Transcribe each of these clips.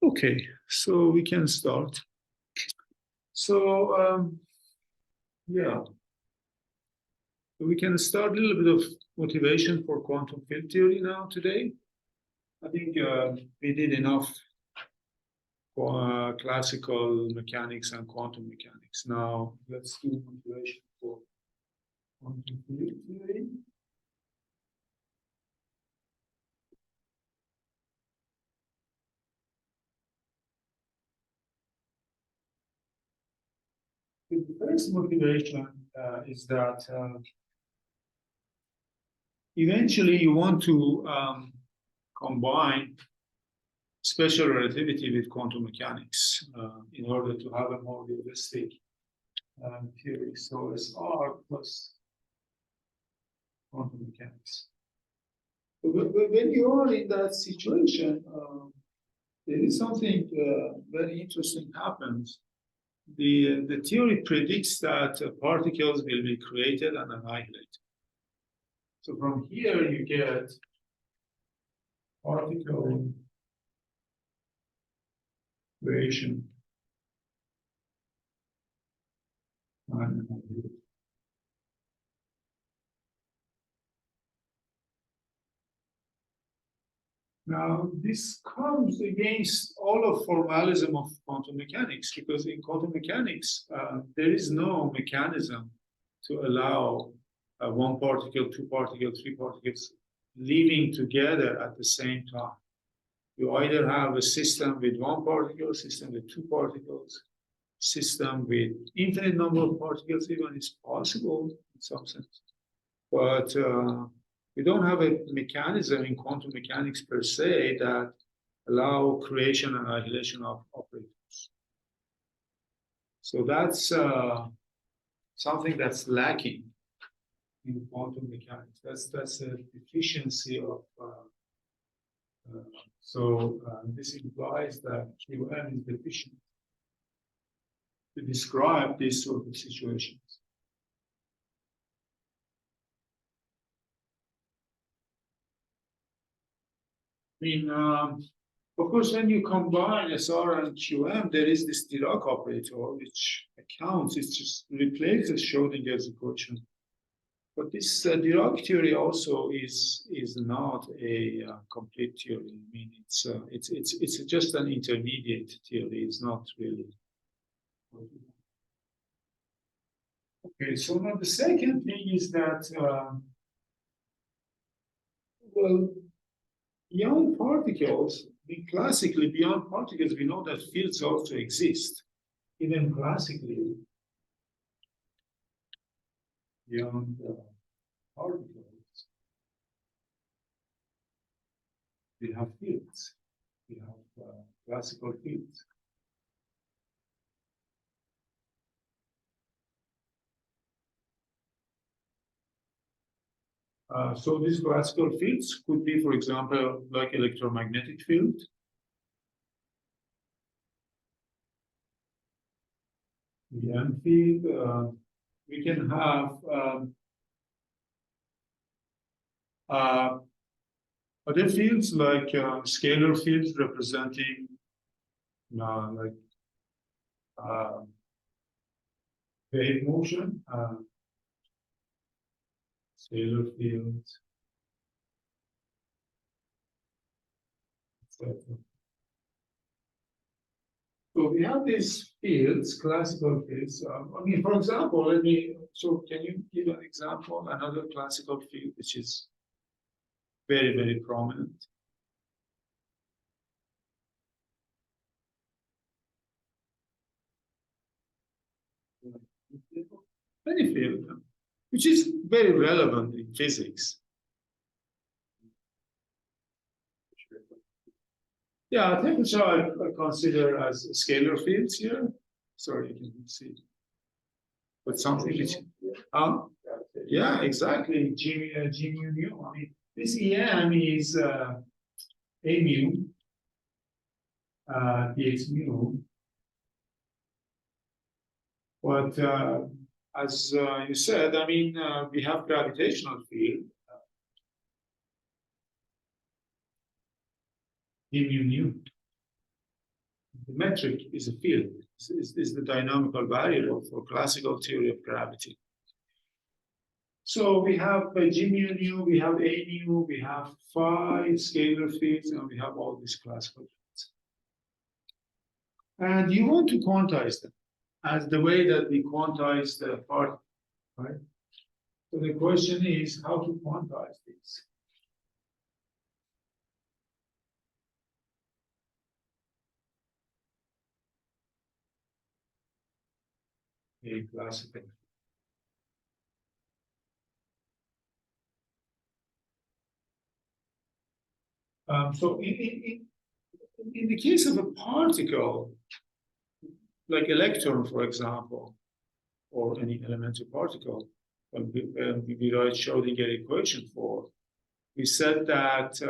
Okay, so we can start. So, yeah, we can start a little bit of motivation for quantum field theory now today. I think we did enough classical mechanics and quantum mechanics. Now let's do motivation for quantum field theory. The first motivation is that eventually you want to combine special relativity with quantum mechanics in order to have a more realistic theory. So SR plus quantum mechanics. But when you are in that situation, there is something very interesting happens. The theory predicts that particles will be created and annihilated. So from here you get particle creation and annihilation. Now, this comes against all of formalism of quantum mechanics, because in quantum mechanics, there is no mechanism to allow one particle, two particles, three particles living together at the same time. You either have a system with one particle, system with two particles, system with infinite number of particles, even is possible in some sense. But we don't have a mechanism in quantum mechanics per se that allow creation and annihilation of operators. So that's something that's lacking in quantum mechanics. That's a deficiency of. This implies that QM is deficient to describe these sort of situations. I mean, of course, when you combine SR and QM, there is this Dirac operator which accounts, it just replaces Schrödinger's equation. But this Dirac theory also is not a complete theory. I mean, it's just an intermediate theory. It's not really. Okay, so now the second thing is that, well, beyond particles, classically beyond particles, we know that fields also exist. Even classically, beyond particles, we have fields. We have classical fields. So these classical fields could be, for example, like electromagnetic field. The EM field. We can have other fields like scalar fields representing like wave motion. Scalar fields, etc. So we have these fields, classical fields. I mean, for example, so can you give an example, another classical field which is very, very prominent? Any field, which is very relevant in physics. Yeah, temperature I consider as scalar fields here. Sorry, you can see. But something which, yeah, exactly. G mu nu. I mean, this EM is A mu, dx mu. But as you said, I mean, we have gravitational field. D mu nu. metric is a field, is the dynamical variable for classical theory of gravity. So we have G mu nu, we have A nu, we have phi scalar fields, and we have all these classical fields. And you want to quantize them as the way that we quantize the particle, right? So the question is how to quantize these. A classical. So in the case of a particle, like electron, for example, or any elementary particle, we write Schrodinger equation for, we said that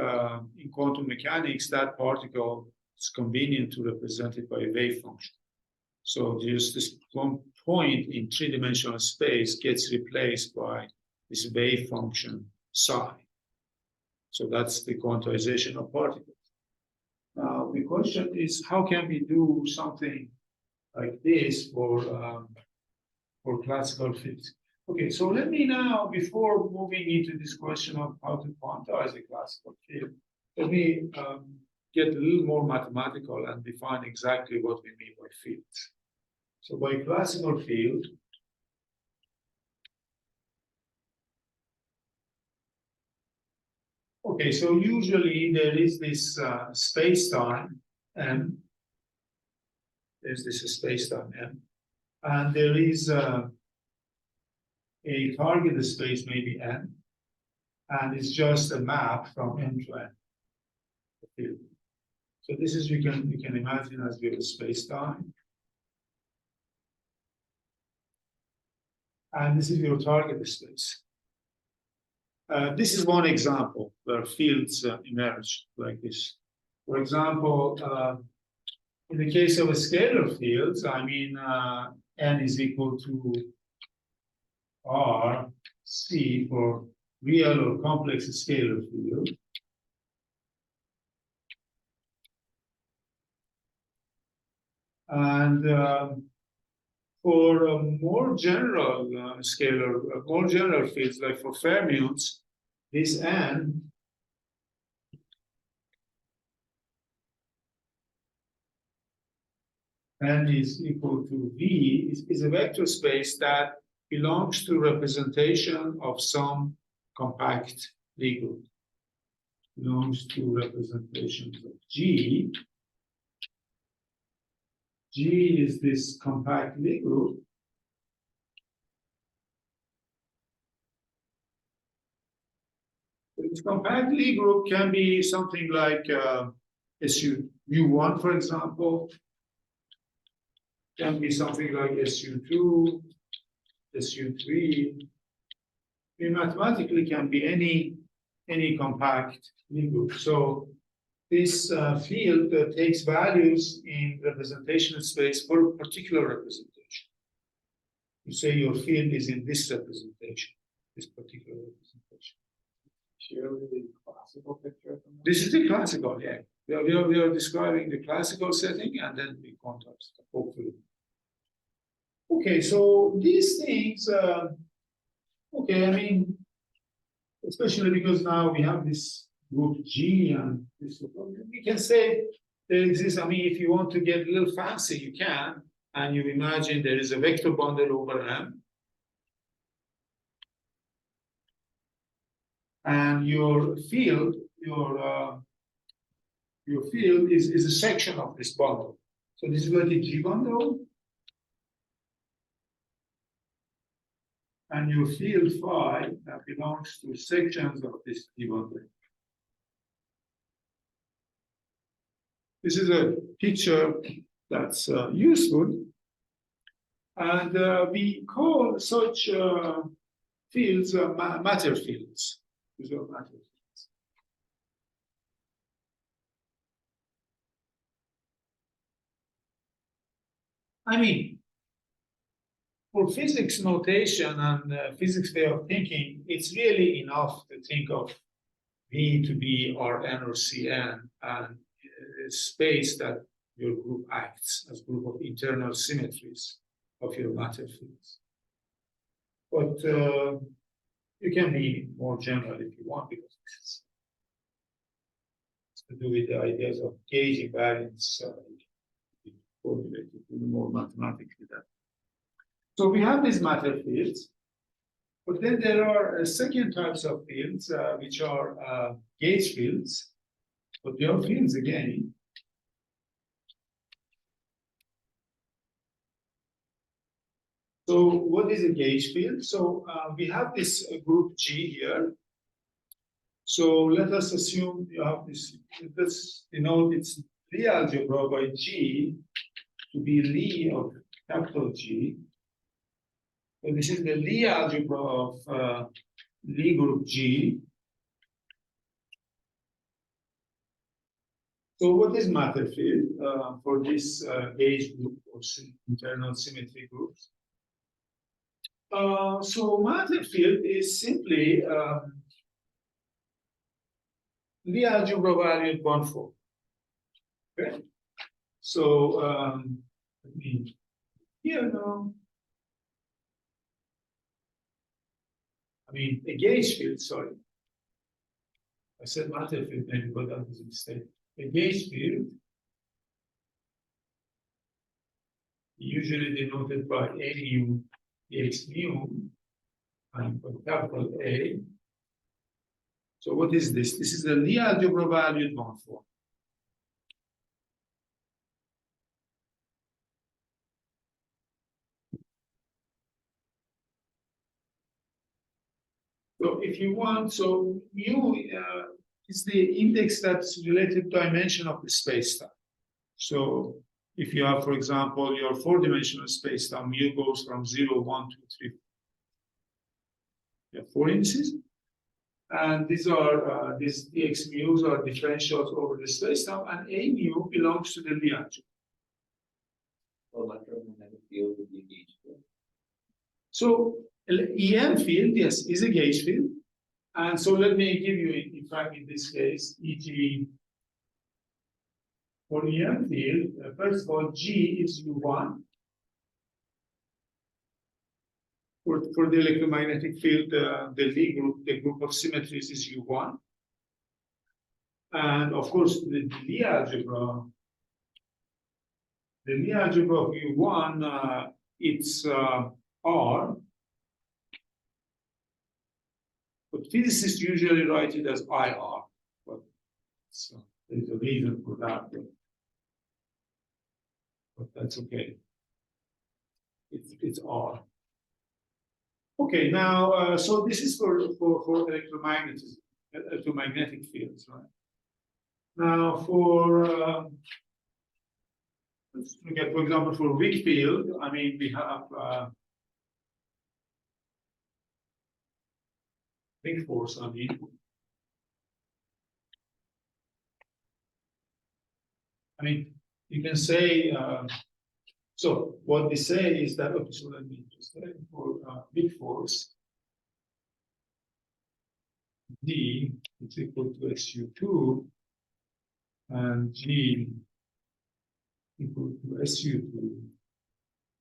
in quantum mechanics, that particle is convenient to represent it by a wave function. So just this one point in three-dimensional space gets replaced by this wave function psi. So that's the quantization of particles. Now, the question is, how can we do something like this for classical physics? Okay, so let me now, before moving into this question of how to quantize a classical field, let me get a little more mathematical and define exactly what we mean by fields. So by classical field, okay, so usually there is this space-time M. There's this space-time M. And there is a target space, maybe N. And it's just a map from M to N. So this is, you can imagine as we have a space-time. And this is your target space. This is one example where fields emerge like this. For example, in the case of a scalar fields, I mean, n is equal to r c for real or complex scalar field. And for more general more general fields, like for fermions, this n is equal to V is a vector space that belongs to representation of some compact Lie group. Belongs to representations of G. G is this compact Lie group. This compact Lie group can be something like SU mu1, for example. Can be something like SU2, SU3. It mathematically can be any compact Lie group. So this field takes values in representational space for a particular representation. You say your field is in this representation, this particular representation. The classical picture. This is the classical, yeah. We are describing the classical setting and then we quantize, hopefully. Okay, so these things, okay, I mean, especially because now we have this group G and this, we can say there exists, I mean, if you want to get a little fancy, you can, and you imagine there is a vector bundle over M. And your field, your field is a section of this bundle. So this is like a G bundle. And your field phi that belongs to sections of this G bundle. This is a picture that's useful. And we call such fields matter fields. These are matter fields. I mean, for physics notation and physics way of thinking, it's really enough to think of V to be Rn or Cn and a space that your group acts as group of internal symmetries of your matter fields. But you can be more general if you want, because this is to do with the ideas of gauge invariance, formulated more mathematically. That. So we have these matter fields, but then there are second types of fields, which are gauge fields, but they are fields again. So what is a gauge field? So we have this group G here. So let us assume you have this, let's denote its Lie algebra by G to be Lie of capital G. So this is the Lie algebra of Lie group G. So what is matter field for this gauge group or internal symmetry groups? So matter field is simply the algebra valued one form. Okay. So let me here now. I mean a gauge field. Sorry, I said matter field maybe, but that was a mistake. A gauge field, usually denoted by A mu, X mu, and capital A. So what is this? This is the Lie algebra valued one form. So if you want, so mu is the index that's related dimension of the spacetime. So if you have, for example, your four-dimensional spacetime, mu goes from 0, 1, 2, 3. You have four indices. And these are these dx mu's are differentials over the spacetime, and a mu belongs to the Lie algebra. Electromagnetic field would be gauge field. So EM field, yes, is a gauge field. And so let me give you, in fact, in this case, e.g. for EM field, first of all, G is U1. For the electromagnetic field, the Lie group, the group of symmetries is U1. And of course, the Lie algebra of U1, it's R. But physicists usually write it as IR. But there's a reason for that. But that's okay. It's R. Okay, now, so this is for electromagnetism, electromagnetic fields, right? Now, for let's look at, for example, for weak field, I mean, we have weak force, I mean. You can say, so what they say is that, okay, so let me just say for weak force, D is equal to SU2 and G equal to SU2.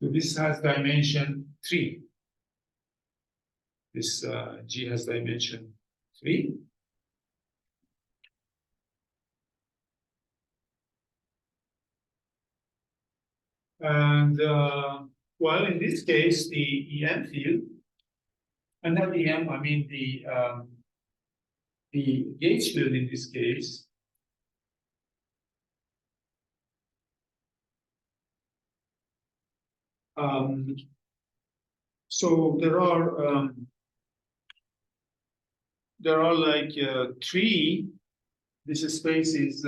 So this has dimension 3. This G has dimension 3. And well, in this case, the EM field, and not EM, I mean the gauge field in this case, so there are like three. This space is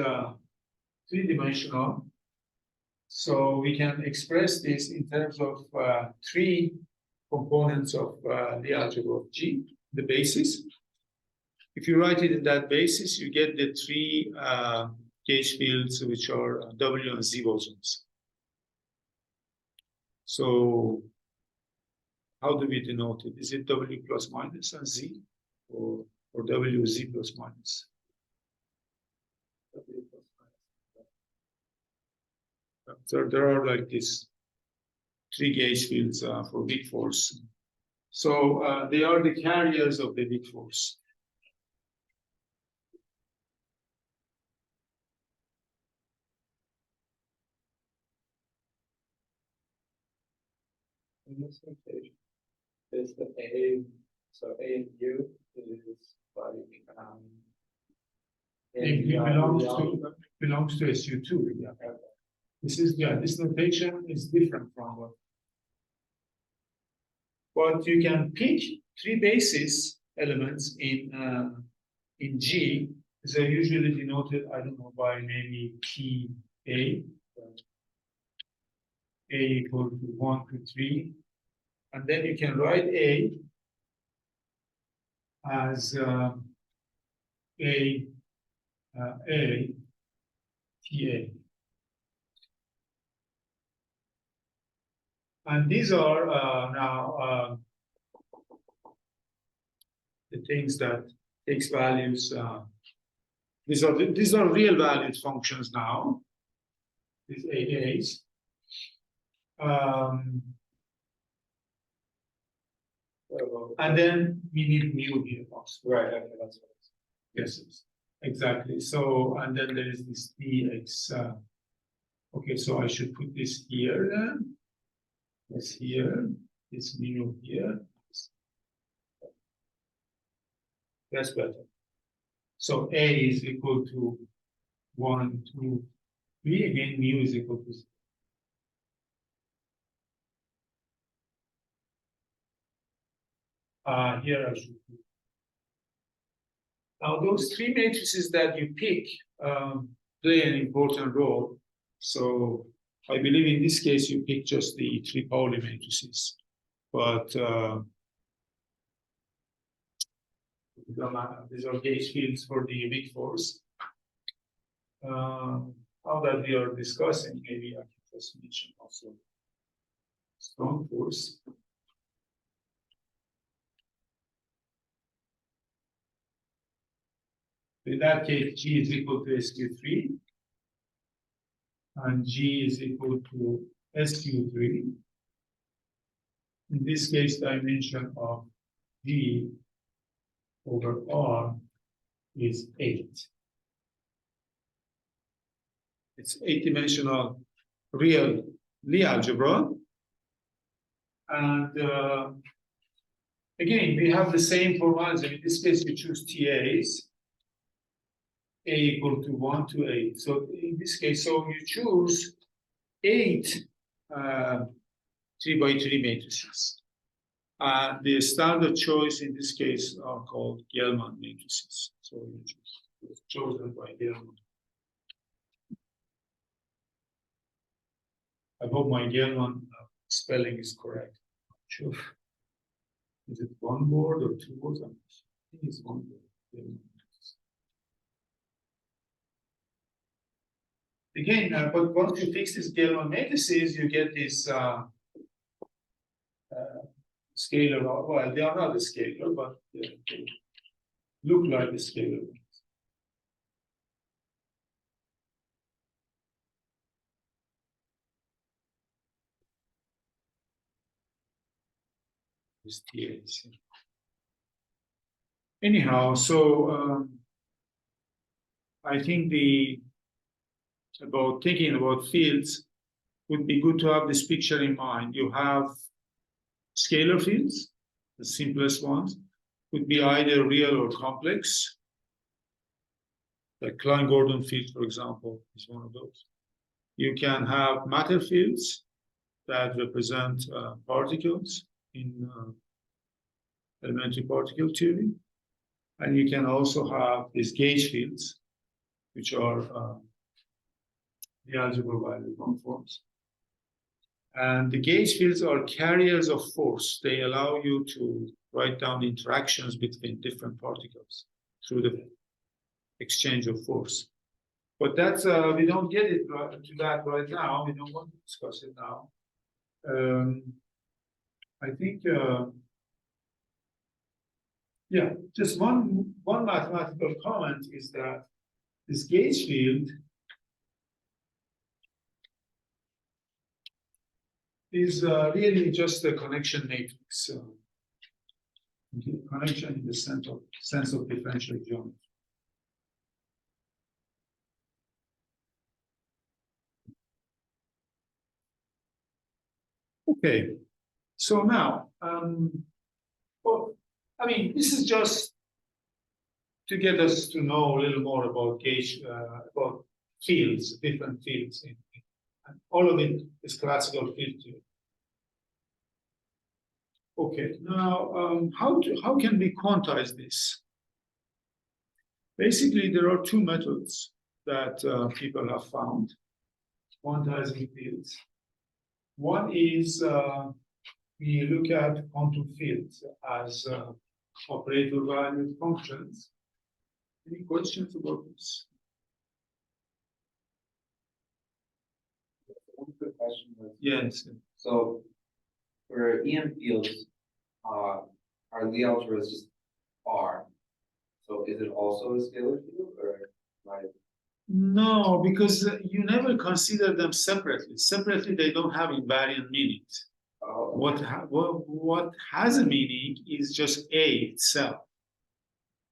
three-dimensional. So we can express this in terms of three components of the algebra of G, the basis. If you write it in that basis, you get the three gauge fields, which are W and Z bosons. So how do we denote it? Is it W plus minus and Z, or W Z plus minus? There are like these 3 gauge fields for weak force. So they are the carriers of the weak force. In this notation, is the A, so A and U is like, It belongs to SU2. Yeah. This notation is different from what. But you can pick 3 basis elements in G. These are usually denoted, I don't know, by maybe PA. A equal to 1 to 3. And then you can write A as A, TA. And these are now the things that takes values. These are real valued functions now. These AAs. And then we need mu here also. Right, okay, that's what Yes, exactly. So, and then there is this dx. Okay, so I should put this here then. This here, this mu here. That's better. So A is equal to 1, 2, 3. Again, mu is equal to 0. Here I should put. Now, those 3 matrices that you pick play an important role. So I believe in this case you pick just the 3 Pauli matrices, but these are gauge fields for the weak force. Now that we are discussing, maybe I can just mention also strong force. In that case, G is equal to SQ3, and G is equal to SQ3. In this case, dimension of G over R is 8. It's 8-dimensional real Lie algebra. And again, we have the same formalism. In this case, we choose TAs. A equal to 1 to 8. So in this case, so you choose 8 3 by 3 matrices. The standard choice in this case are called Gelman matrices. So you choose chosen by Gelman. I hope my Gelman spelling is correct. Sure. Is it 1 word or 2 words? I think it's 1 word. Gelman. Again, but once you fix these Gelman matrices, you get this scalar. Well, they are not a scalar, but they look like a scalar. This TAs. Anyhow, so I think about thinking about fields would be good to have this picture in mind. You have scalar fields, the simplest ones, could be either real or complex. Like Klein-Gordon field, for example, is one of those. You can have matter fields that represent particles in elementary particle theory. And you can also have these gauge fields, which are the algebra value forms. And the gauge fields are carriers of force. They allow you to write down interactions between different particles through the exchange of force. But that's, we don't get it to that right now. We don't want to discuss it now. I think, yeah, just one mathematical comment is that this gauge field is really just a connection matrix. Connection in the sense of differential geometry. Okay, so now, well, I mean, this is just to get us to know a little more about gauge, about fields, different fields. And all of it is classical field theory. Okay, now how can we quantize this? Basically, there are two methods that people have found quantizing fields. One is we look at quantum fields as operator valued functions. Any questions about this? One quick question was, Yes. so for EM fields, our Lie algebra is just R. So is it also a scalar field or like? No, because you never consider them separately. Separately, they don't have invariant meanings. Oh, What has a meaning is just A itself,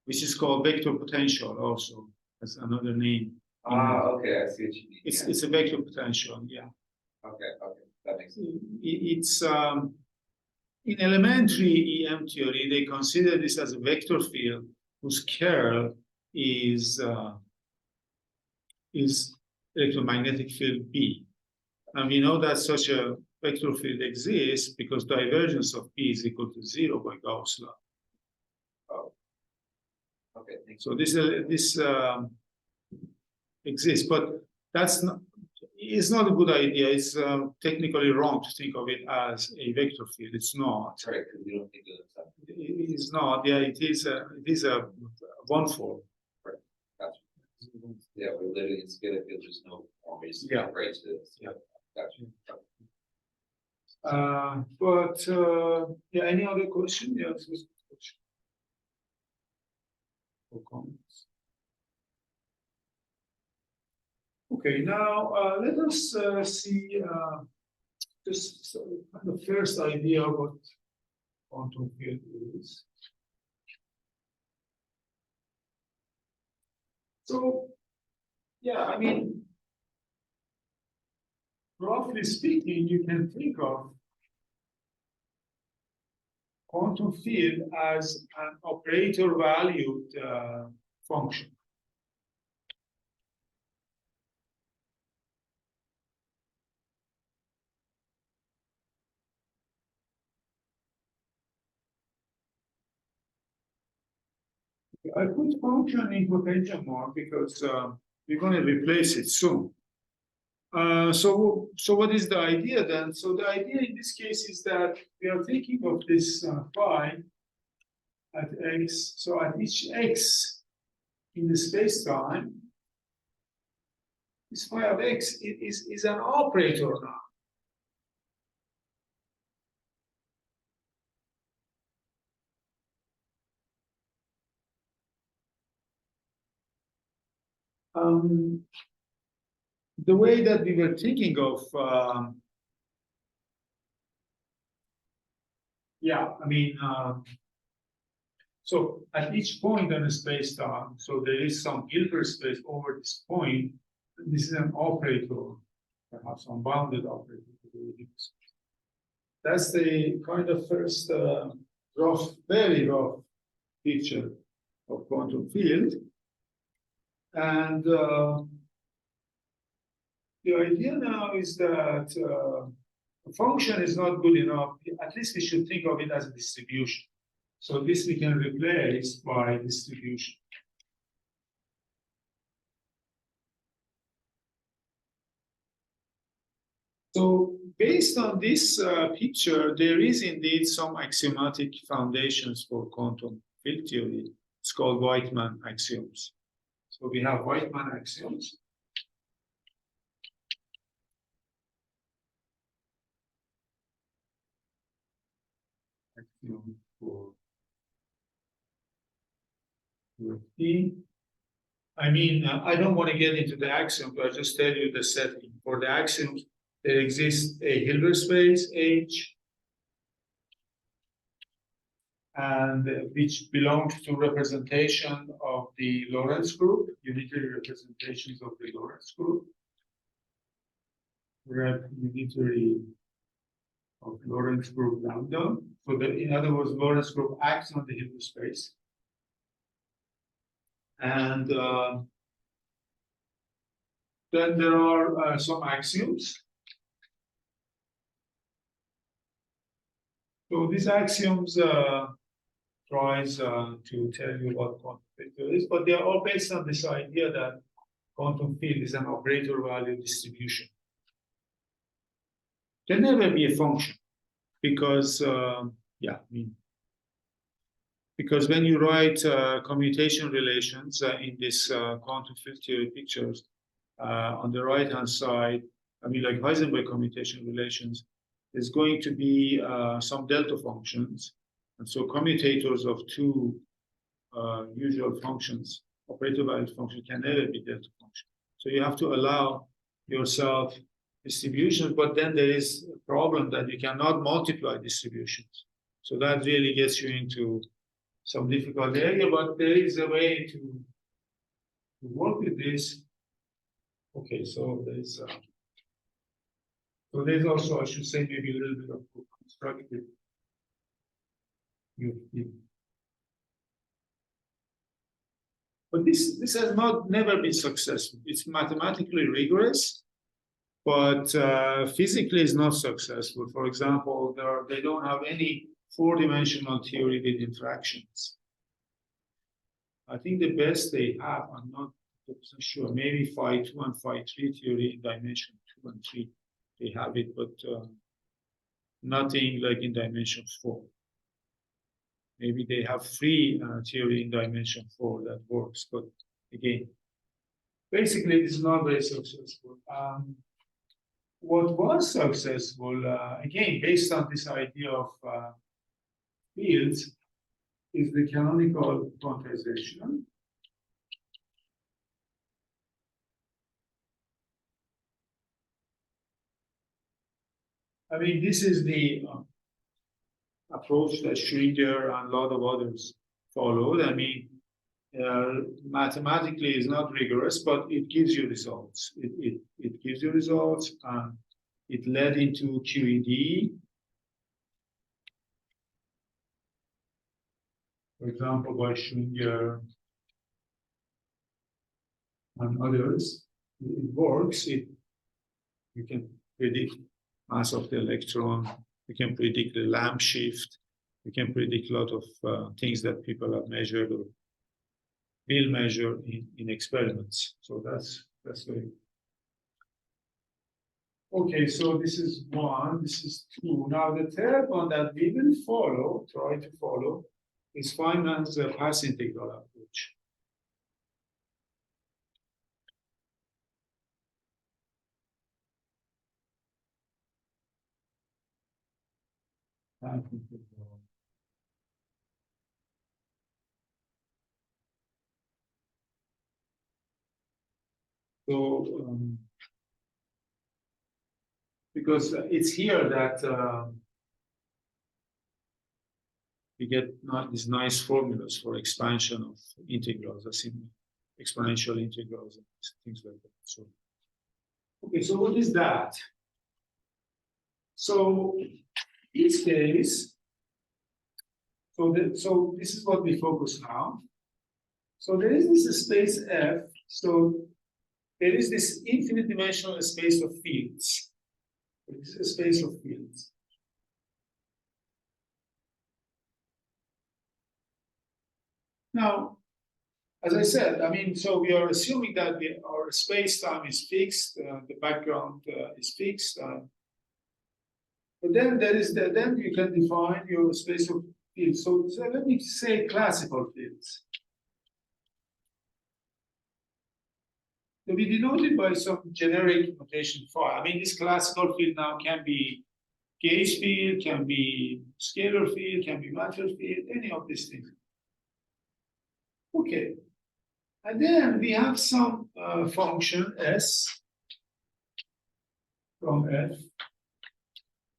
which is called vector potential also. That's another name. okay, I see what you mean. It's a vector potential, yeah. Okay, that makes sense. It's in elementary EM theory, they consider this as a vector field whose curl is electromagnetic field B. And we know that such a vector field exists because divergence of P is equal to 0 by Gauss law. Oh. Okay, thanks. So this exists, but that's not. It's not a good idea. It's technically wrong to think of it as a vector field. It's not. Right, because we don't think of it. It is not. Yeah, it is a one form. Right. Gotcha. Yeah, we're literally in scalar field. There's no form. We just Yeah. right to this. Yeah. Gotcha. Yeah. Any other question? Yeah. Or comments? Okay, now let us see just kind of first idea of what quantum field is. So, yeah, I mean, roughly speaking, you can think of quantum field as an operator valued function. I put function in quotation mark because we're going to replace it soon. So what is the idea then? So the idea in this case is that we are thinking of this phi at x. So at each x in the space time, this phi of x is an operator now. The way that we were thinking of, yeah, I mean, so at each point in the space-time, so there is some Hilbert space over this point. This is an operator, perhaps unbounded operator. That's the kind of first rough, very rough picture of quantum field. And the idea now is that a function is not good enough. At least we should think of it as a distribution. So this we can replace by distribution. So based on this picture, there is indeed some axiomatic foundations for quantum field theory. It's called Whiteman axioms. So we have Whiteman axioms. Axiom for T. I mean, I don't want to get into the axioms, but I'll just tell you the setting. For the axioms, there exists a Hilbert space H, and which belongs to representation of the Lorentz group, unitary representations of the Lorentz group. Unitary of Lorentz group lambda. So that, in other words, Lorentz group acts on the Hilbert space. And then there are some axioms. So these axioms tries to tell you what quantum vector is, but they are all based on this idea that quantum field is an operator value distribution. Can never be a function because, because when you write commutation relations in this quantum field theory pictures, on the right-hand side, like Heisenberg commutation relations, there's going to be some delta functions. And so commutators of two usual functions, operator value function, can never be delta function. So you have to allow yourself distributions, but then there is a problem that you cannot multiply distributions. So that really gets you into some difficult area, but there is a way to work with this. Okay, so there's also, I should say, maybe a little bit of constructive. But this has never been successful. It's mathematically rigorous, but physically is not successful. For example, they don't have any four-dimensional theory with interactions. I think the best they have, I'm not sure, maybe phi 2 and phi 3 theory in dimension 2 and 3. They have it, but nothing like in dimension 4. Maybe they have free theory in dimension 4 that works, but again, basically it's not very successful. What was successful, again, based on this idea of fields, is the canonical quantization. This is the approach that Schringer and a lot of others followed. Mathematically is not rigorous, but it gives you results. It gives you results, and it led into QED. For example, by Schringer and others, it works. You can predict mass of the electron. You can predict the lamp shift. You can predict a lot of things that people have measured or will measure in experiments. So that's very. Okay, so this is one, this is two. Now the third one that we will try to follow, is Feynman's path integral approach. So, because it's here that we get these nice formulas for expansion of integrals, as in exponential integrals and things like that. So, okay, so what is that? So, in this case, so this is what we focus now. So there is this space F. So there is this infinite dimensional space of fields. This is a space of fields. Now, as I said, so we are assuming that our space-time is fixed, the background is fixed. But then then you can define your space of fields. So let me say classical fields. So we denote it by some generic notation phi. This classical field now can be gauge field, can be scalar field, can be matter field, any of these things. Okay. And then we have some function S. from F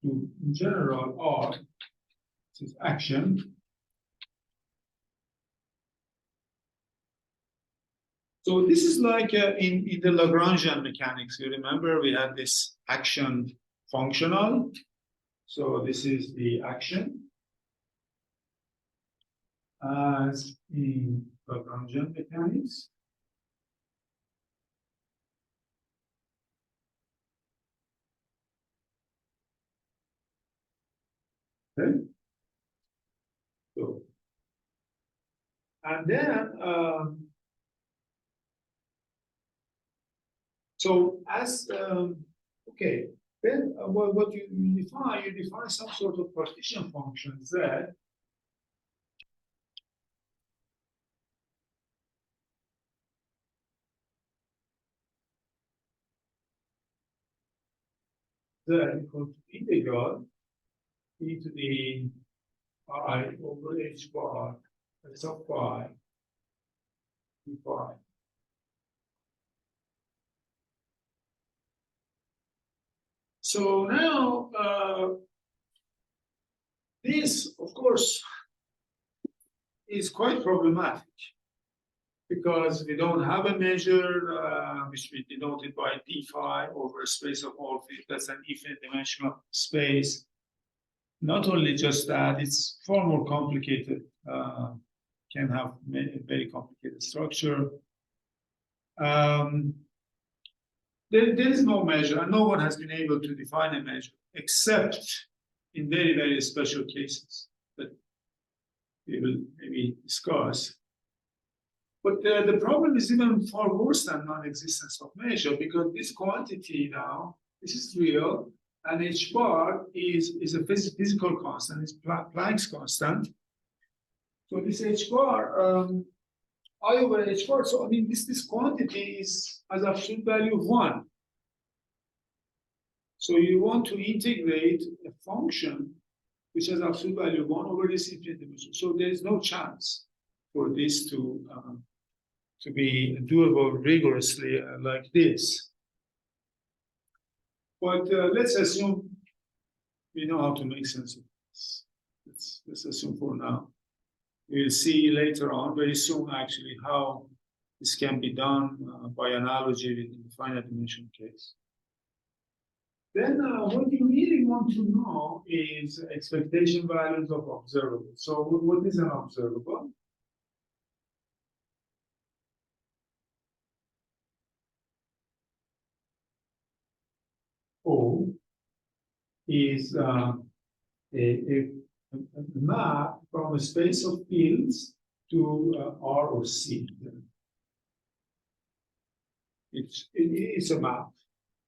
to general R, this is action. So this is like in the Lagrangian mechanics, you remember we had this action functional. So this is the action as in Lagrangian mechanics. Okay. So, and then so as okay, then what you define some sort of partition function Z. Z equal to integral e to the I over h bar s of phi d phi. So now this, of course, is quite problematic because we don't have a measure which we denoted by d phi over a space of all fields. That's an infinite dimensional space. Not only just that, it's far more complicated. Can have very complicated structure. There is no measure, and no one has been able to define a measure, except in very, very special cases that we will maybe discuss. But the problem is even far worse than non-existence of measure, because this quantity now, this is real, and h bar is a physical constant, it's Planck's constant. So this h bar, I over h bar, so I mean this quantity is as absolute value of 1. So you want to integrate a function which has absolute value of 1 over this infinite dimension. So there is no chance for this to be doable rigorously like this. But let's assume we know how to make sense of this. Let's assume for now. We'll see later on, very soon actually, how this can be done by analogy in the finite dimension case. Then what you really want to know is expectation values of observables. So what is an observable? O is a map from a space of fields to R or C. It's a map.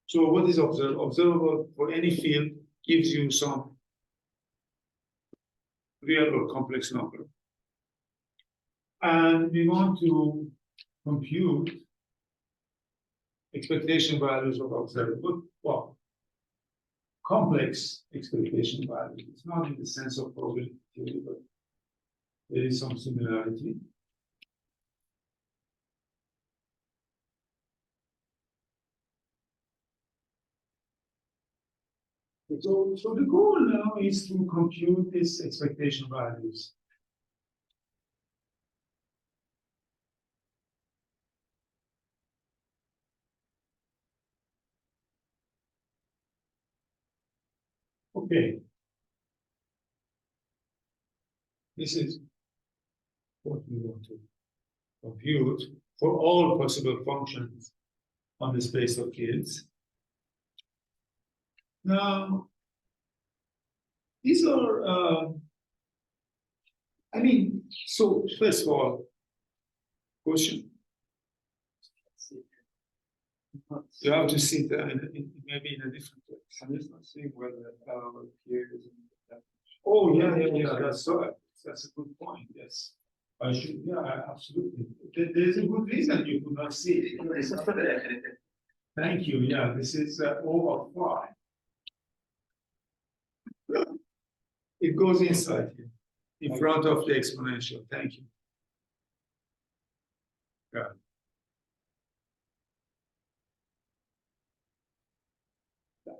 So what is observable for any field gives you some real or complex number. And we want to compute expectation values of observable. Well, complex expectation values. It's not in the sense of probability theory, but there is some similarity. So the goal now is to compute these expectation values. Okay. This is what we want to compute for all possible functions on the space of fields. Now, these are, I mean, so first of all, question. You have to see that maybe in a different place. I'm just not seeing where the here is in that. Oh, yeah, that's right. That's a good point, yes. I should, yeah, absolutely. There's a good reason you could not see it. Thank you, yeah, this is O of phi. It goes inside here, in front of the exponential. Thank you. Yeah.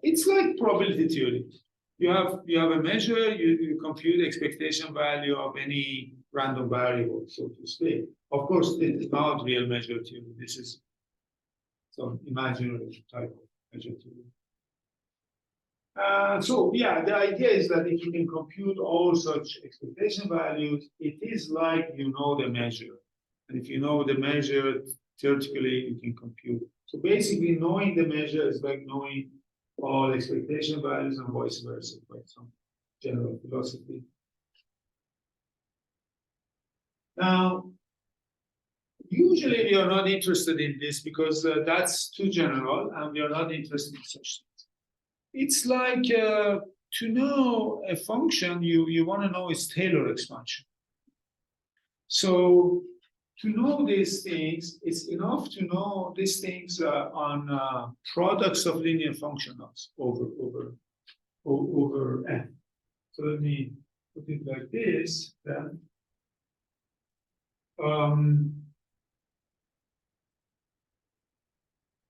it's like probability theory. You have a measure, you compute expectation value of any random variable, so to speak. Of course, this is not real measure theory. This is some imaginary type of measure theory. So yeah, the idea is that if you can compute all such expectation values, it is like you know the measure. And if you know the measure, theoretically you can compute. So basically knowing the measure is like knowing all expectation values and vice versa, by some general philosophy. Now, usually we are not interested in this because that's too general and we are not interested in such things. It's like to know a function, you want to know its Taylor expansion. So to know these things, it's enough to know these things on products of linear functionals over n. So let me put it like this, then.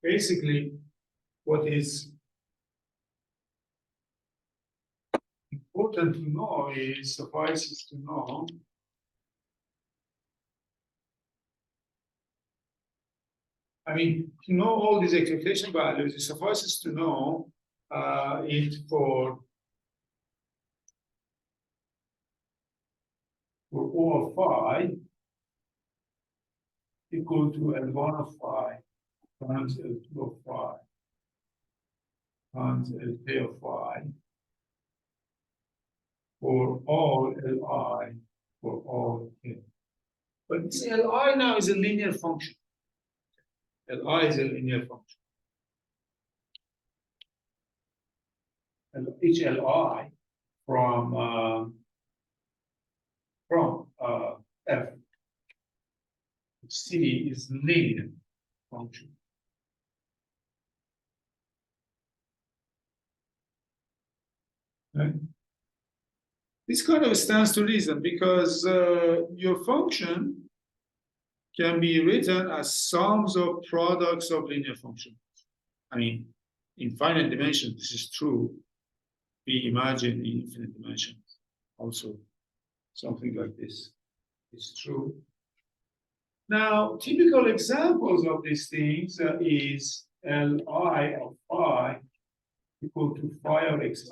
Basically, what is important to know is, suffices to know, I mean, to know all these expectation values, it suffices to know it for O of phi equal to L1 of phi times L2 of phi times Lk of phi for all Li for all k. But this Li now is a linear function. Li is a linear function. And each Li from F C is linear function. Right? This kind of stands to reason because your function can be written as sums of products of linear functions. I mean, in finite dimensions, this is true. We imagine in infinite dimensions also something like this is true. Now, typical examples of these things is Li of phi equal to phi of xi.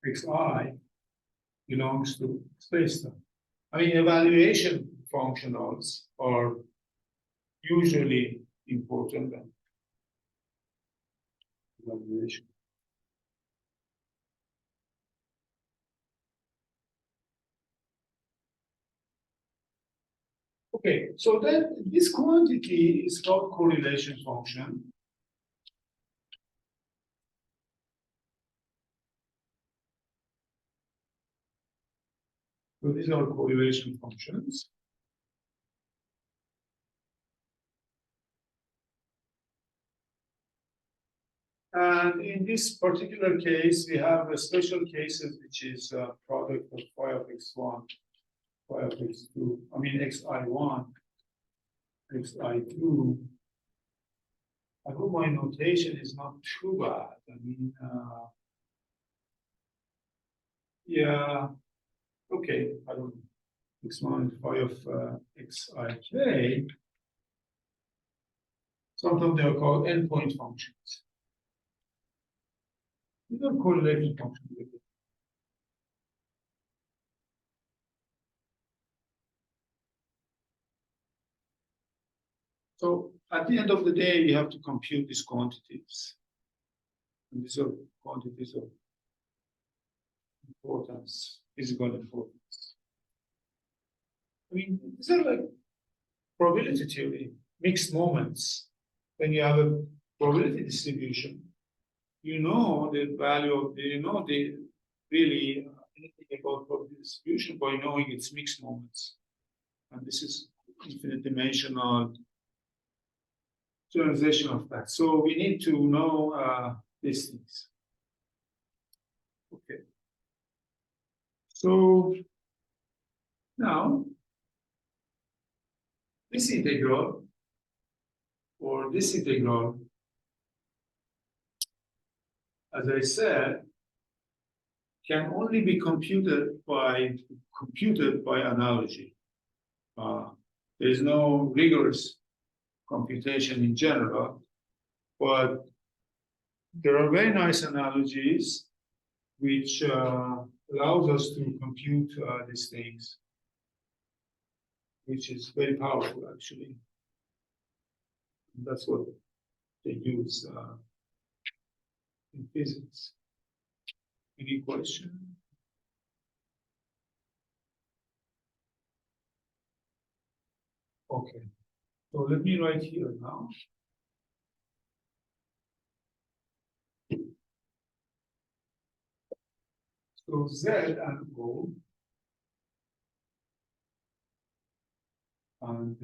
Xi belongs to spacetime. I mean, evaluation functionals are usually important than evaluation. Okay, so then this quantity is called correlation function. So these are correlation functions. And in this particular case, we have a special cases, which is a product of phi of x1, phi of x2, I mean xi1, xi2. I hope my notation is not too bad. I mean, yeah, okay, I don't know. X1 phi of xik. Sometimes they are called endpoint functions. These are correlation functions. So at the end of the day, we have to compute these quantities. And these are quantities of importance, physical importance. I mean, these are like probability theory, mixed moments. When you have a probability distribution, you know the value of the, you know the really anything about probability distribution by knowing its mixed moments. And this is infinite dimensional generalization of that. So we need to know these things. Okay. So now this integral or this integral as I said, can only be computed by analogy. There is no rigorous computation in general, but there are very nice analogies which allows us to compute these things, which is very powerful actually. That's what they use in physics. Any question? Okay, so let me write here now. So Z and O and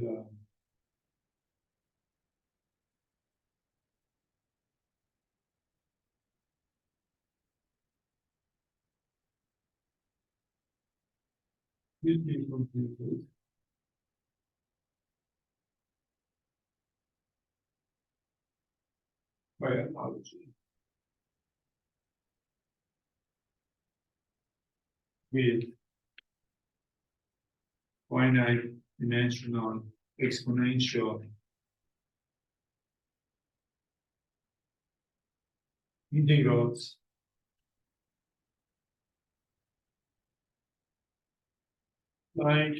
will be computed by analogy with finite dimensional exponential integrals like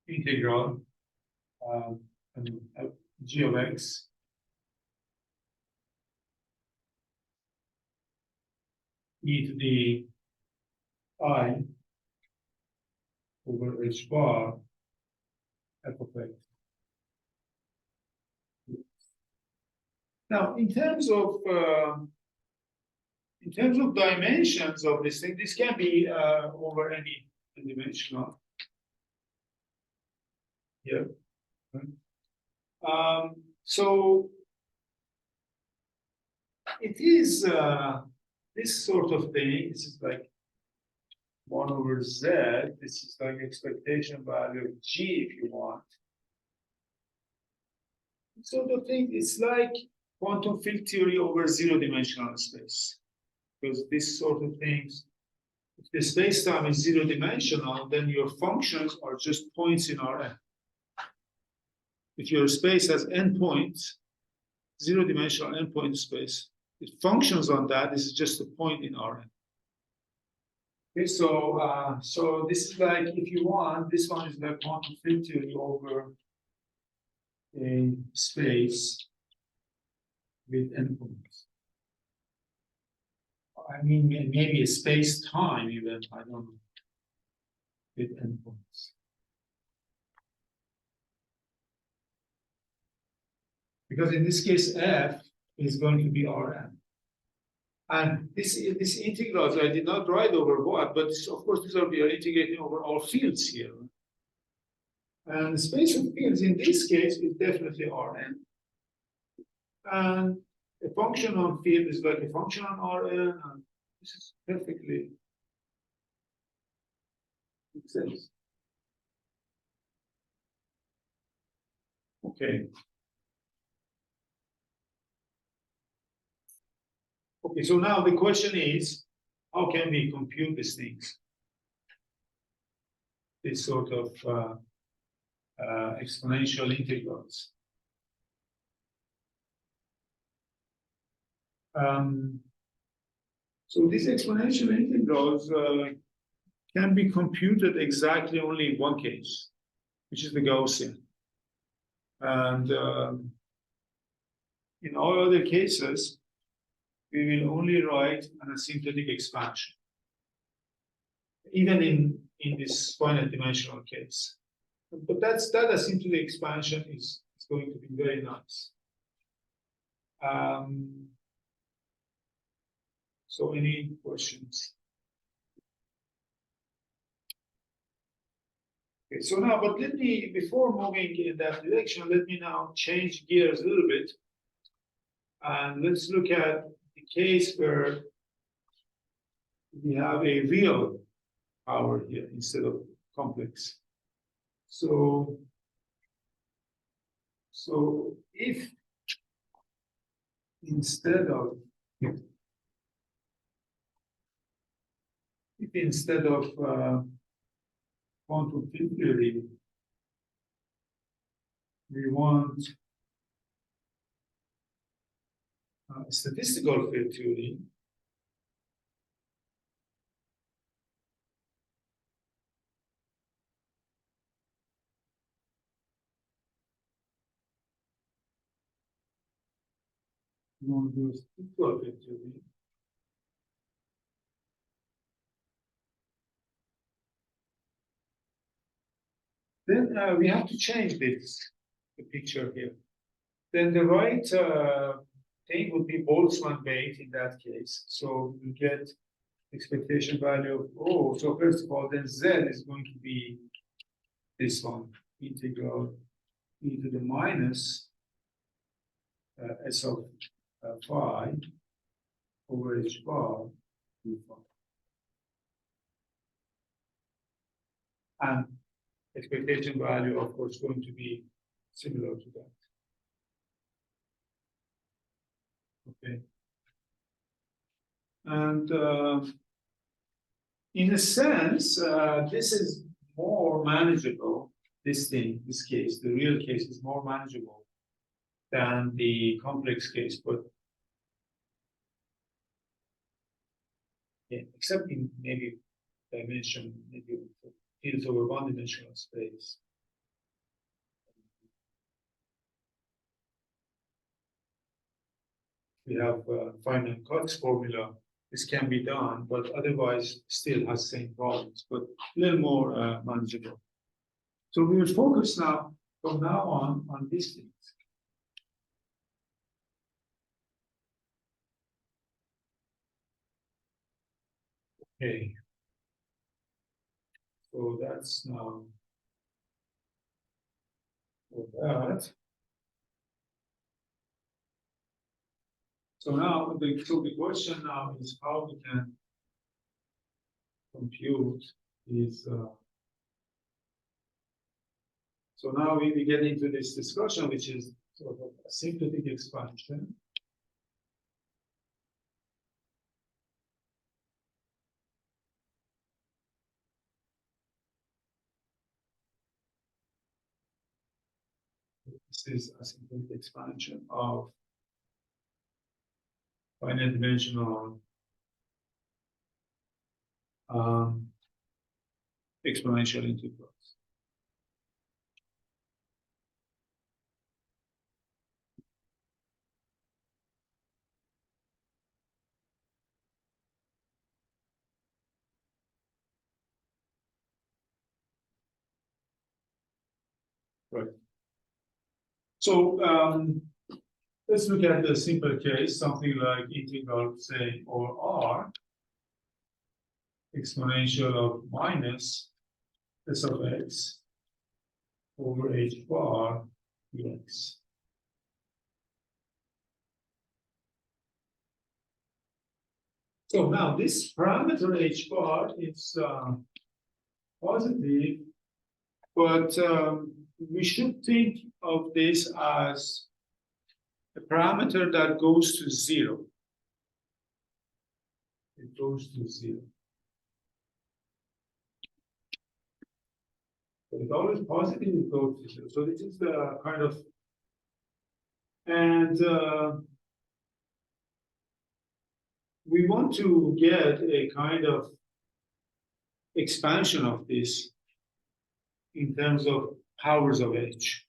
integral g of x e to the I over h bar f of x. Now, in terms of dimensions of this thing, this can be over any dimensional. Yeah. So it is this sort of thing. This is like 1 over z. This is like expectation value of g, if you want. Sort of thing. It's like quantum field theory over zero-dimensional space, because this sort of things. If the space-time is zero-dimensional, then your functions are just points in Rn. If your space has n points, zero-dimensional n-point space, it functions on that. This is just a point in Rn. Okay, so this is like, if you want, this one is like quantum field theory over a space with n points. I mean, maybe a space-time even, I don't know, with n points. Because in this case, f is going to be Rn. And this integrals I did not write over what, but this, of course, we are integrating over all fields here. And the space of fields in this case is definitely Rn. And a function on field is like a function on Rn, and this is perfectly makes sense. Okay. Okay, so now the question is, how can we compute these things? This sort of exponential integrals. So these exponential integrals can be computed exactly only in one case, which is the Gaussian. And in all other cases, we will only write an asymptotic expansion, even in this finite dimensional case. But that asymptotic expansion is going to be very nice. So any questions? Okay, so now, but let me, before moving in that direction, let me now change gears a little bit. And let's look at the case where we have a real power here instead of complex. So if instead of If instead of quantum field theory, we want statistical field theory, we want to do statistical field theory. Then we have to change this, the picture here. Then the right thing would be Boltzmann weight in that case. So you get expectation value of O. So first of all, then Z is going to be this one, integral e to the minus S of phi over H bar d phi. And expectation value, of course, going to be similar to that. Okay. And in a sense, this is more manageable. This case, the real case is more manageable than the complex case, but yeah, except in maybe dimension, maybe fields over one-dimensional space. We have finite Cox formula. This can be done, but otherwise still has same problems, but a little more manageable. So we will focus now, from now on these things. Okay. So that's now for that. So now the question now is how we can compute these. So now we get into this discussion, which is sort of asymptotic expansion. This is asymptotic expansion of finite dimensional exponential integrals. Right. So let's look at the simple case, something like integral, say, or r, exponential of minus s of x over h bar dx. So now this parameter h bar is positive, but we should think of this as a parameter that goes to zero. It goes to zero. So it's always positive, it goes to zero. So this is the kind of, and we want to get a kind of expansion of this in terms of powers of h.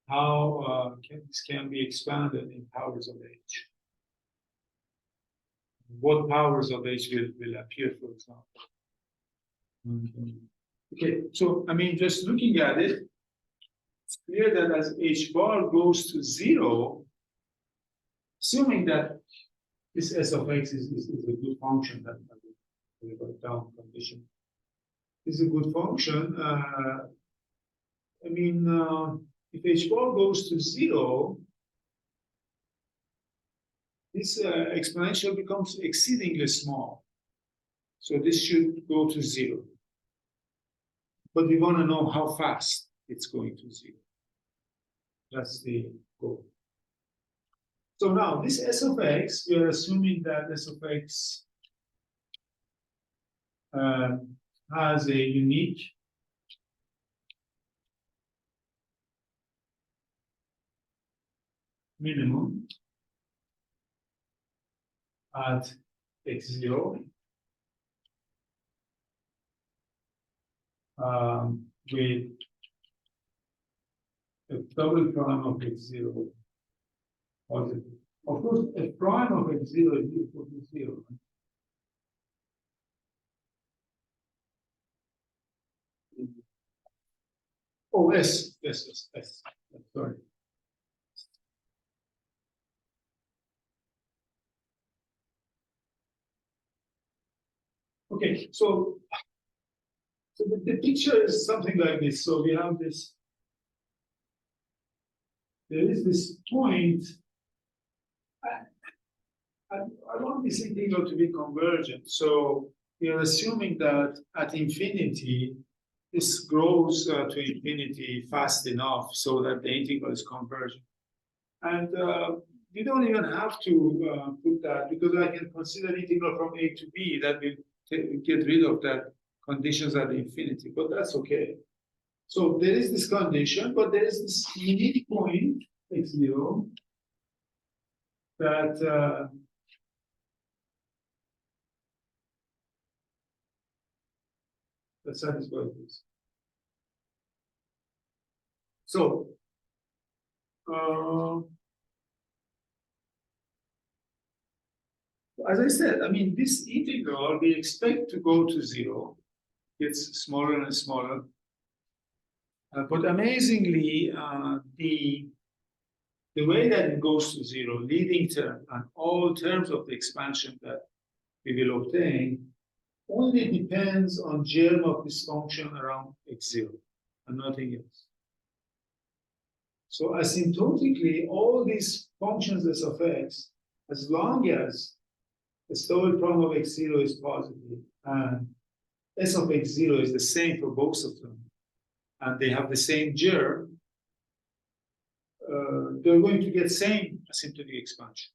How this can be expanded in powers of h? What powers of h will appear, for example? Okay, so I mean, just looking at it, it's clear that as h bar goes to zero, assuming that this s of x is a good function, that we write down condition, is a good function. I mean, if h bar goes to zero, this exponential becomes exceedingly small. So this should go to zero. But we want to know how fast it's going to zero. That's the goal. So now this S of x, we are assuming that S of x has a unique minimum at x0 with a double prime of x0 positive. Of course, f prime of x0 is equal to 0. Oh, S. Sorry. Okay, so the picture is something like this. So we have this, there is this point. I want this integral to be convergent. So we are assuming that at infinity, this grows to infinity fast enough so that the integral is convergent. And we don't even have to put that, because I can consider integral from a to b that will get rid of that conditions at infinity, but that's okay. So there is this condition, but there is this unique point x0 that that satisfies this. So as I said, I mean, this integral we expect to go to 0, gets smaller and smaller. But amazingly, the way that it goes to 0, leading term and all terms of the expansion that we will obtain, only depends on germ of this function around x0 and nothing else. So asymptotically, all these functions s of x, as long as the Stowell prime of x0 is positive and s of x0 is the same for both of them, and they have the same germ, they're going to get same asymptotic expansion.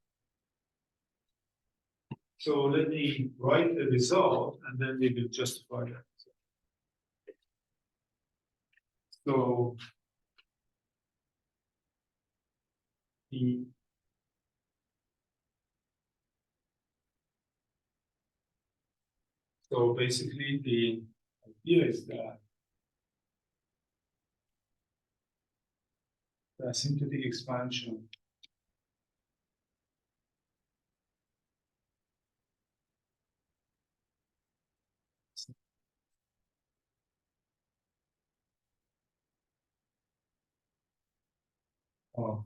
So let me write the result, and then we will justify that. So basically the idea is that the asymptotic expansion of,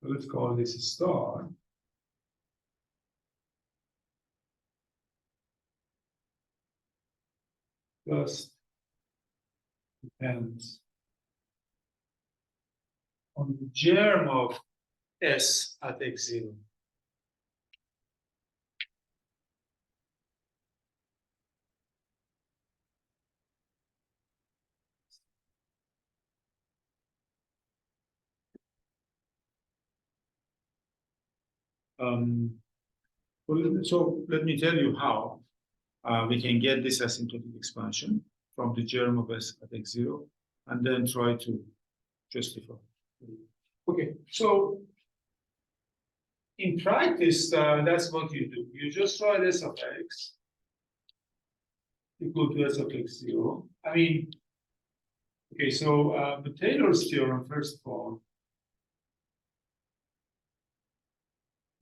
let's call this a star, just depends on the germ of S at x0. So let me tell you how we can get this asymptotic expansion from the germ of S at x0, and then try to justify. Okay, so in practice, that's what you do. You just write S of x equal to S of x0. I mean, okay, so the Taylor's theorem, first of all,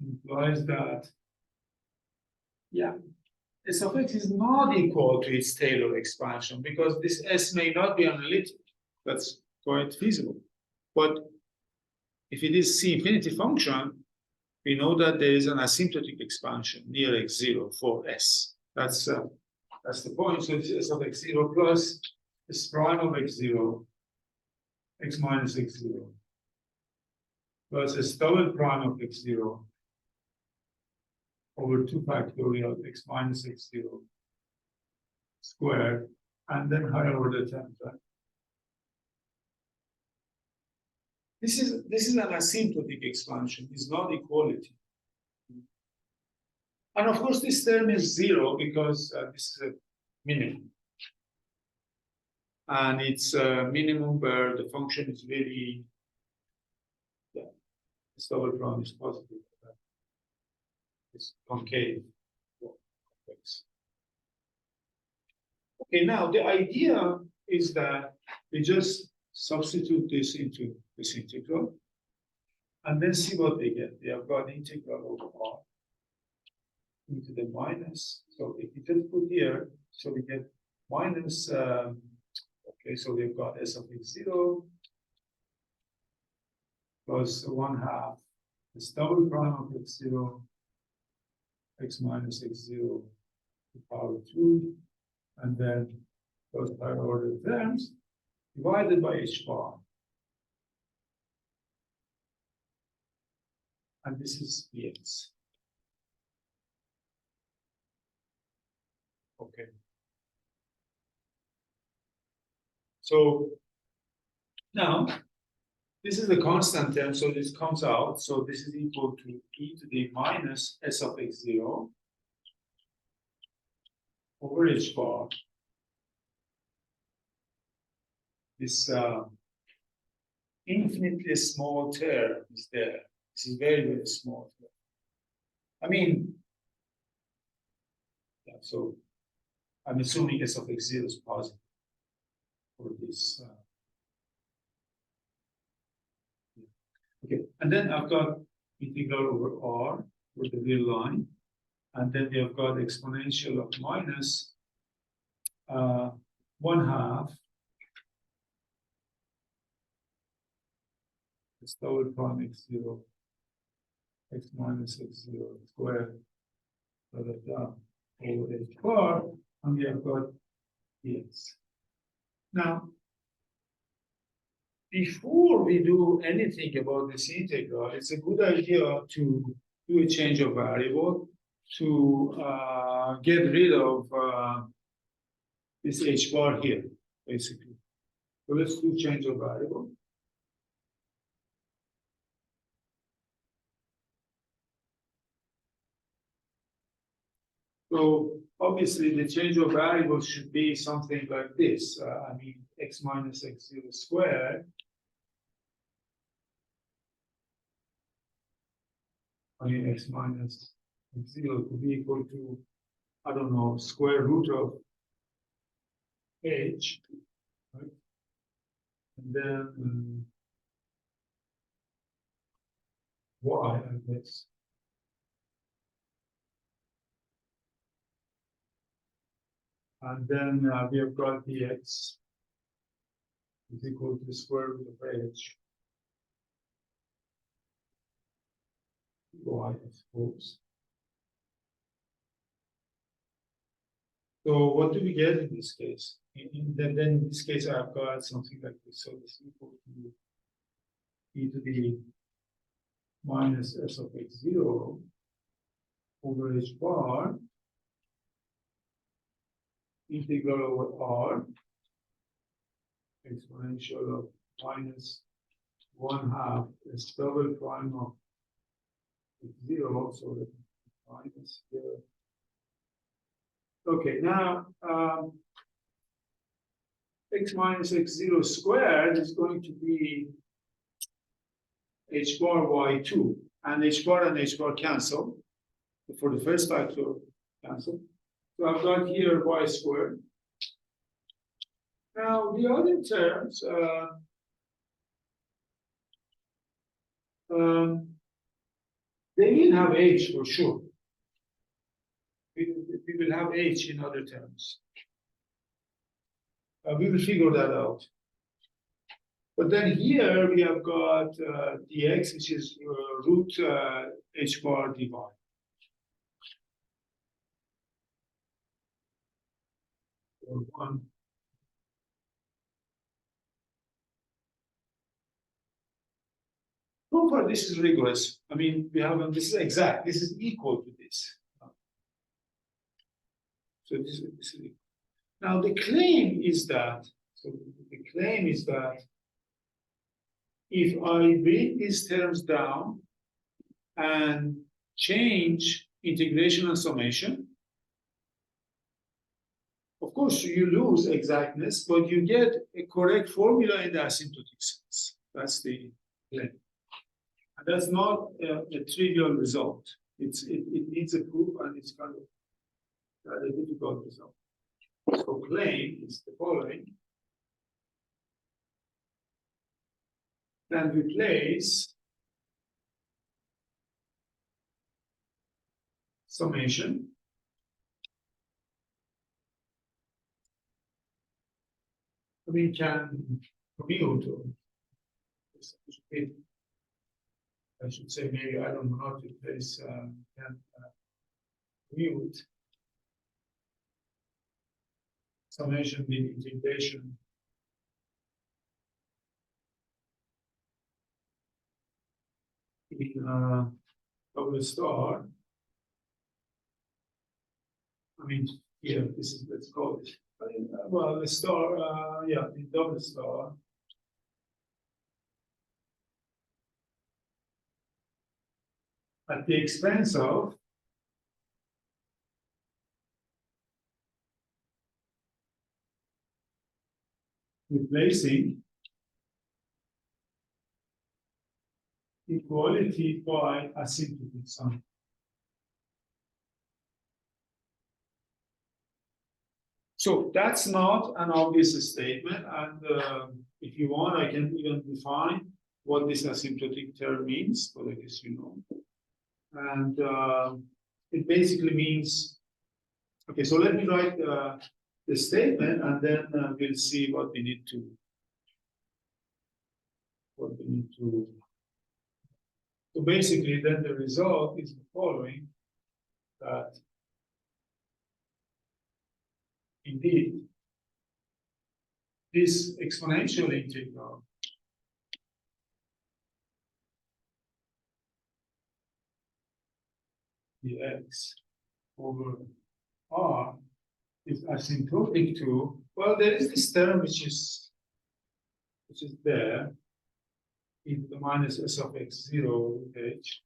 implies that, yeah, S of x is not equal to its Taylor expansion, because this S may not be analytic. That's quite feasible. But if it is C infinity function, we know that there is an asymptotic expansion near x0 for S. That's the point. So it's S of x0 plus S prime of x0, x minus x0, plus S double prime of x0 over 2 factorial x minus x0 squared, and then higher order terms, right? This is an asymptotic expansion, it's not equality. And of course, this term is zero because this is a minimum. And it's a minimum where the function is very, yeah, this double prime is positive. It's concave. Okay, now the idea is that we just substitute this into this integral and then see what they get. They have got integral over r into the minus. So if you just put here, so we get minus, okay, so we've got s of x0 plus 1/2 this double prime of x0, x minus x0 to the power 2, and then those higher order terms divided by h bar. And this is dx. Okay. So now this is the constant term, so this comes out. So this is equal to e to the minus s of x0 over h bar. This infinitely small term is there. This is very, very small term. I mean, yeah, so I'm assuming s of x0 is positive for this. Okay, and then I've got integral over r with the real line, and then we have got exponential of minus 1/2 this double prime x0 x minus x0 squared over h bar, and we have got dx. Now, before we do anything about this integral, it's a good idea to do a change of variable to get rid of this h bar here, basically. So let's do change of variable. So obviously the change of variables should be something like this. I mean, x minus x0 squared. I mean, x minus x0 could be equal to, I don't know, square root of h, right? And then y, I guess. And then we have got dx is equal to the square root of h. Y, I suppose. So what do we get in this case? Then in this case, I've got something like this. So this is equal to e to the minus s of x0 over h bar integral over r exponential of minus 1/2 s double prime of x0, so that minus here. Okay, now x minus x0 squared is going to be h bar y2, and h bar cancel. For the first factor, cancel. So I've got here y squared. Now the other terms, they will have h for sure. We will have h in other terms. We will figure that out. But then here we have got dx, which is root h bar dy. Or 1. So far, this is rigorous. I mean, we have this is exact. This is equal to this. So this is equal. Now the claim is that. So the claim is that if I bring these terms down and change integration and summation, of course, you lose exactness, but you get a correct formula in the asymptotic sense. That's the claim. And that's not a trivial result. It needs a proof, and it's kind of a difficult result. So claim is the following. Then replace summation we can commute, or I should say, maybe I don't know how to place can commute summation with integration in double star. I mean, here, this is, let's call it, well, the star, yeah, the double star. At the expense of replacing equality by asymptotic sum. So that's not an obvious statement, and if you want, I can even define what this asymptotic term means, but I guess you know. And it basically means, okay, so let me write the statement, and then we'll see what we need to, So basically, then the result is the following, that indeed, this exponential integral dx over r is asymptotic to, well, there is this term which is there, e to the minus s of x0 h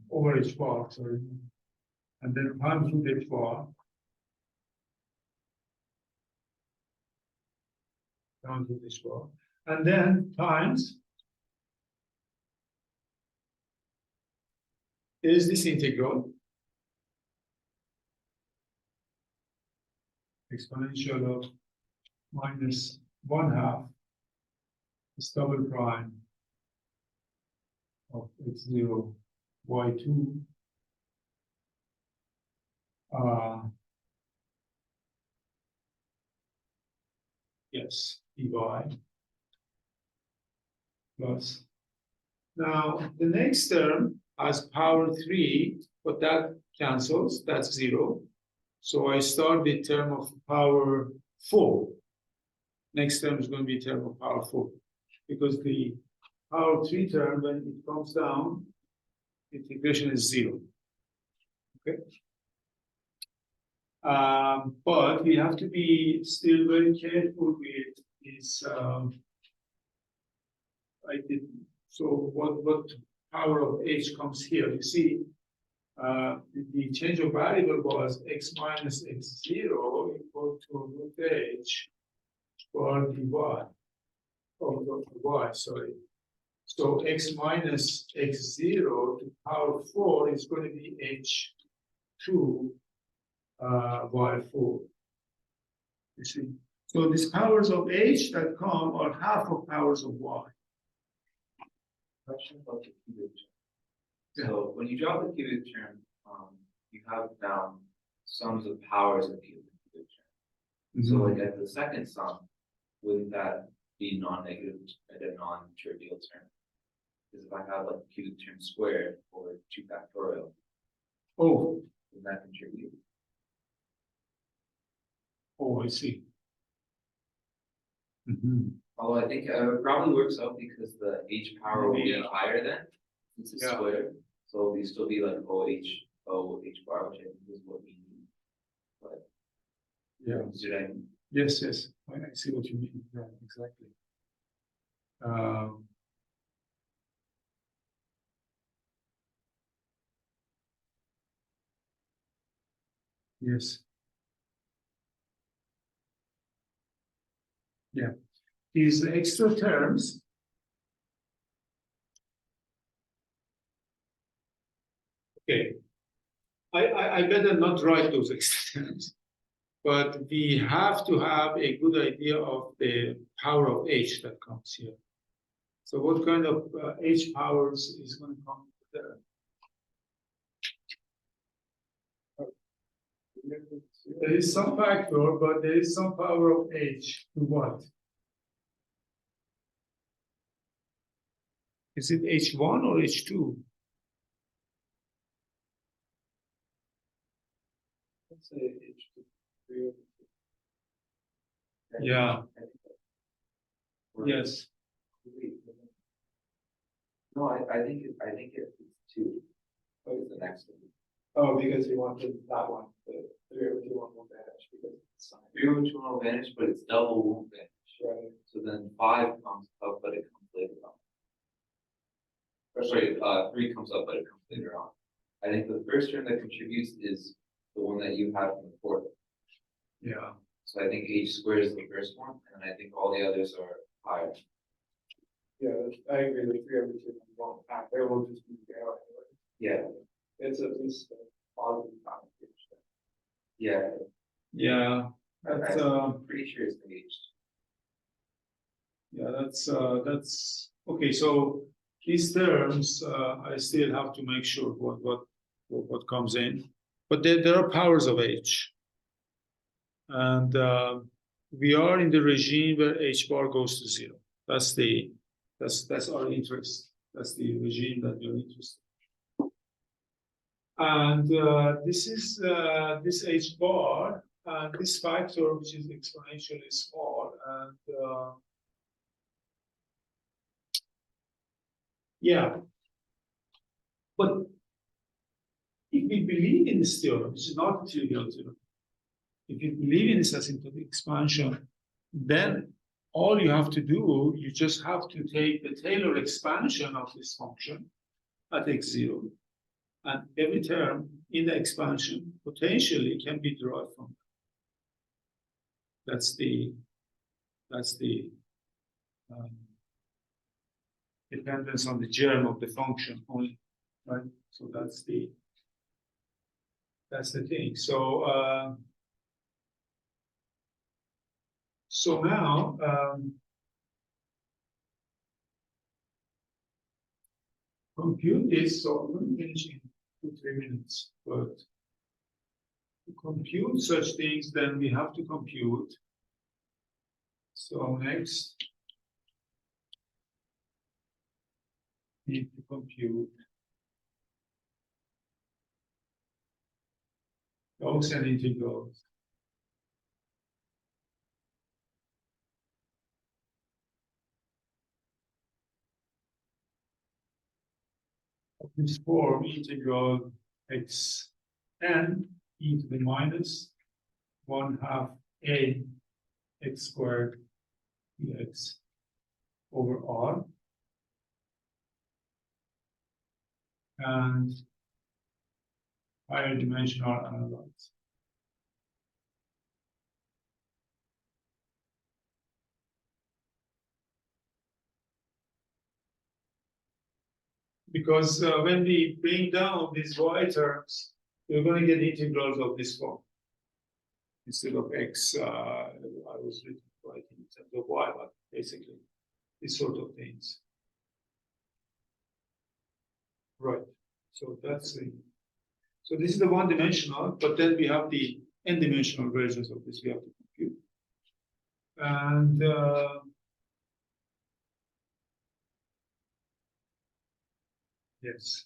over h bar, sorry, and then times root h bar down to this bar, and then times is this integral exponential of minus 1/2 is double prime of x0 y2 yes, dy plus. Now the next term has power 3, but that cancels, that's 0. So I start with term of power 4. Next term is going to be term of power 4, because the power 3 term, when it comes down, integration is 0. Okay. But we have to be still very careful with this. So what power of h comes here? You see, the change of variable was x minus x0 equal to root h for dy. Oh, y, sorry. So x minus x0 to power 4 is going to be h2 y4. You see, so these powers of h that come are half of powers of y. Question about the cubic term. So when you draw the cubic term, you have now sums of powers of cubic term. So like at the second sum, wouldn't that be non-negative and a non-trivial term? Because if I have like cubic term squared or 2 factorial, oh, would that contribute? Oh, I see. Although I think it probably works out because the h power will be higher then, since it's squared. So it'll still be like OH bar, which I think is what we need. But yeah, should I Yes, yes, I see what you mean. Yeah, exactly. Yes. Yeah. These extra terms. Okay. I better not write those extra terms, but we have to have a good idea of the power of h that comes here. So what kind of h powers is going to come there? There is some factor, but there is some power of h to what? Is it h1 or h2? Let's say H2. Yeah. Yes. No, I think it's two. What is the next one? Oh, because you wanted that one, the 302 will vanish because it's signed. 302 will vanish, but it's double won't vanish. Right. So then 5 comes up, but it comes later on. Or sorry, 3 comes up, but it comes later on. I think the first term that contributes is the one that you have from the fourth. Yeah. So I think h squared is the first one, and I think all the others are higher. Yeah, I agree with 302 won't happen. There will just be zero anyway. Yeah, It's at least a positive connotation. yeah. Yeah. That's I'm pretty sure it's engaged. yeah, that's okay. So these terms, I still have to make sure what comes in, but there are powers of h, and we are in the regime where h bar goes to 0. That's our interest. That's the regime that we're interested in. And this is this h bar, and this factor, which is exponentially small, and yeah. But if we believe in this theorem, which is not a trivial theorem, if you believe in this asymptotic expansion, then all you have to do, you just have to take the Taylor expansion of this function at x0. And every term in the expansion potentially can be derived from that. That's the dependence on the germ of the function only, right? So that's the thing. So now compute this. So I'm going to finish in 2-3 minutes, but to compute such things, then we have to compute. So next, need to compute logs and integrals. Of this form, integral x n e to the minus 1/2 a x squared dx over r, and higher dimensional analytes. Because when we bring down these y terms, we're going to get integrals of this form. Instead of x, I was writing in terms of y, but basically these sort of things. Right. So that's the. So this is the one-dimensional, but then we have the n-dimensional versions of this we have to compute. And yes.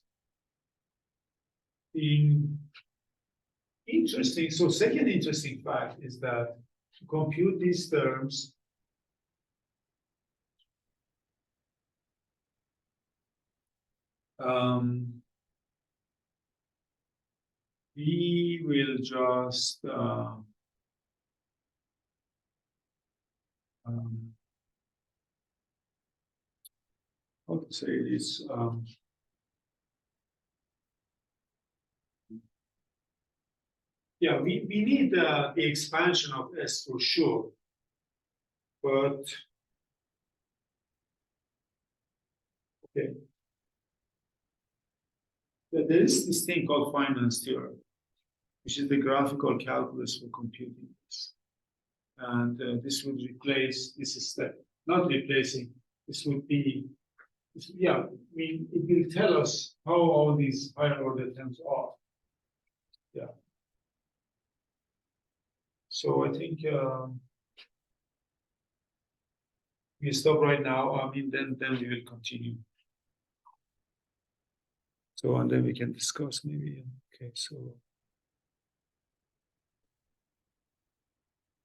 The interesting, so second interesting fact is that to compute these terms, we will just how to say this, yeah, we need the expansion of S for sure, but okay. There is this thing called finance theorem, which is the graphical calculus for computing this. And this would replace this step, not replacing, this would be, yeah, I mean, it will tell us how all these higher order terms are. Yeah. So I think we stop right now. I mean, then we will continue. So and then we can discuss maybe. Okay, so.